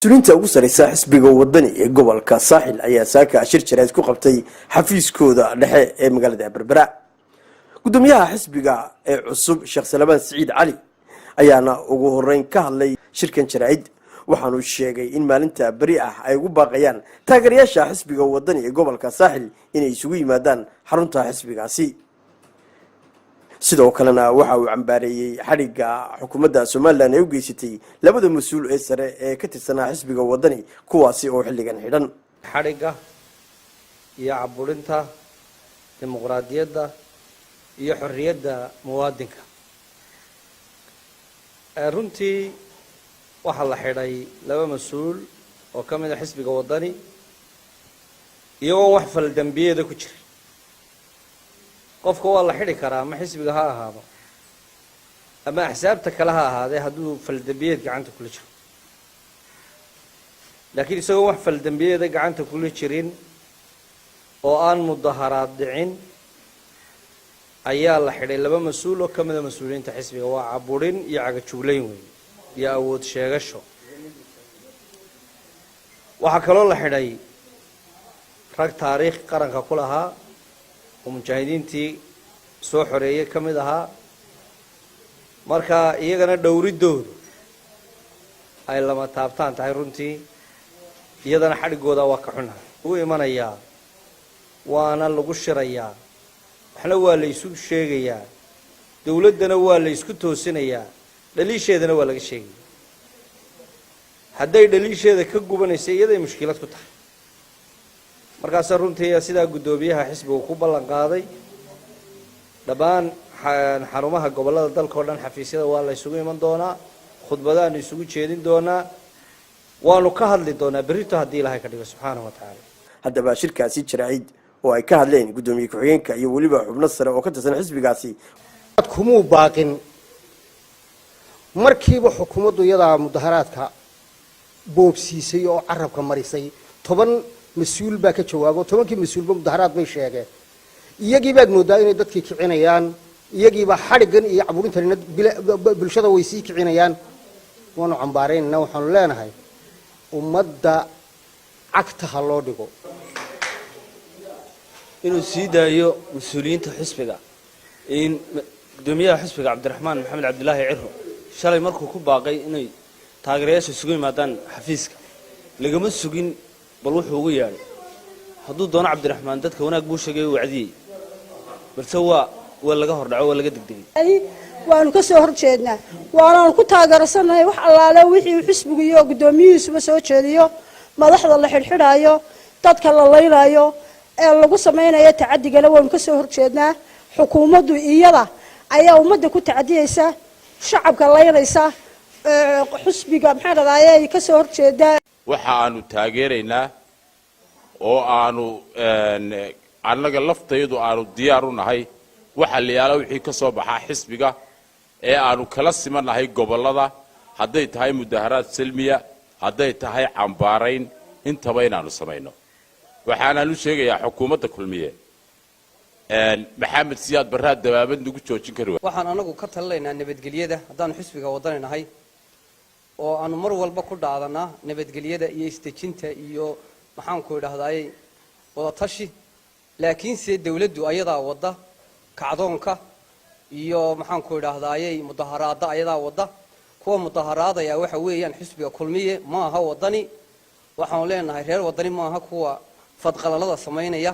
مسؤولينta ugu sareysa xisbiga wadani ee gobolka Saaxil ayaa saaka shir jireed ku qabtay xafiiskooda dhexe ee magaalada Berbera. Gudoomiyaha xisbiga ee cusub Sheekh Salmaan Saciid Cali ayaana ugu horeyn ka hadlay shirkan jireed waxaanu sheegay in maalinta bari ah ay ugu baaqayaan taageerayaasha xisbiga wadani ee gobolka Saaxil inay isugu yimaadaan xarunta xisbigaasi. sidoo kalena waxa uu cambaareeyay xariga xukuumadda Soomaaliland ee u geysatay labada mas'uul ee sare ee ka tirsanaa xisbiga wadani kuwaasi oo xilligan xidhan xariga iyo caburinta dimuqraadiyadda iyo xorriyadda muwaadinka runtii waxa la xidhay laba mas'uul oo ka mid ah xisbiga wadani iyagoo wax fal dambiyeeda ku jira qofka waa la xidhi karaa ma xisbiga ha ahaado ama axsaabta kale ha ahaadee hadduu faldambiyeed gacanta kula jiro laakiin isagoo wax faldambiyeeda gacanta kula jirin oo aan mudaharaad dhicin ayaa la xidhay laba mas-uul oo ka mid a mas-uuliyiinta xisbiga waa caburin iyo cagajuglayn weyn iyo awood sheegasho waxaa kaloo la xidhay rag taariikh qaranka ku lahaa mujaahidiintii soo xoreeyay ka mid ahaa marka iyagana dhowridoodu ay lama taabtaan tahay runtii iyadana xadhigooda waa ka xunahay u imanayaa waana lagu shirayaa waxna waa la isu sheegayaa dawladdana waa la isku toosinayaa dhaliisheedana waa laga sheegaya hadday dhaliisheeda ka gubanaysa iyaday mushkilad ku tahay markaas runtii sidaa gudoomiyaha xisbigu ku ballan qaaday dhammaan xarumaha gobolada dalka oo dhan xafiisyada waa la isugu iman doonaa khudbadaanu isugu jeedin doonaa waanu ka hadli doonaa berrito haddii ilaahay ka dhigo subxaanahu wa tacaala haddaba shirkaasi jaraa'id oo ay ka hadleen gudoomiye ku-xigeenka iyo weliba xubno sare oo ka tirsan xisbigaasi kumuu baaqin markiiba xukuumaddu iyadaa mudaharaadka boobsiisay oo carabka marisay 10 مسؤول باك جوابه تمام كي مسؤول بمظاهرات ما يشاقه يجي بعد مدة دتك كعنيان يجي بحرقن يعبرون ترينا بالشدة ويسي كعنيان وانا عمبارين نوع حلنا هاي ومدة عكتها الله دقو إنه سيدا يو مسؤولين تحسبك إن دمية حسبك عبد الرحمن محمد عبد الله عرفه شالي مركو كوباقي إنه تاجرياش السجين مادان حفيزك لقى مسجين بلوح هو يعني حدود دون عبد الرحمن دتك هناك بوشة جاي وعدي برسوا ولا جهر دعوة ولا جد جديد أي وأنا كسر شدنا وأنا كنت هجرسنا وح الله لو وحي وحسب جيو قداميس بسوي شديو ما لحظة الله الحرايو تذكر الله يرايو اللي قصة ما هنا يتعدي قالوا وأنا كسر شدنا حكومة إياه أيام مدة كنت عديسة شعب الله يريسه حسبي قام حدا ضايع كسر شدنا waxaanu taageeraynaa oo aanu annaga laftaydu aanu diyaar u nahay waxa la yaala wixii ka soo baxaa xisbiga ee aanu kala simanahay gobolada haday tahay mudaharaad salmiya haday tahay cambaarayn intaba inaanu sameeyno waxaanu sheegayaa xukuumadda kulmiye maxamed siyaad baraad dabaabad ugu joojin karo waxaan anagu ka talinaynaa nabadgelyada hadaan xisbiga wadanaynahay oo aanu mar walba ku dhaadana nabadgelyada iyo istajinta iyo maxaan ku idhaahday wada tashi laakiin si dawladdu ayadaa wada kacdoonka iyo maxaan ku idhaahday mudaharaada ayadaa wada kuwa mudaharaadaya waxa weeyaan xisbiga kulmiye ma aha wadani waxaan leenahay reer wadani ma aha kuwa fadqalalada sameynaya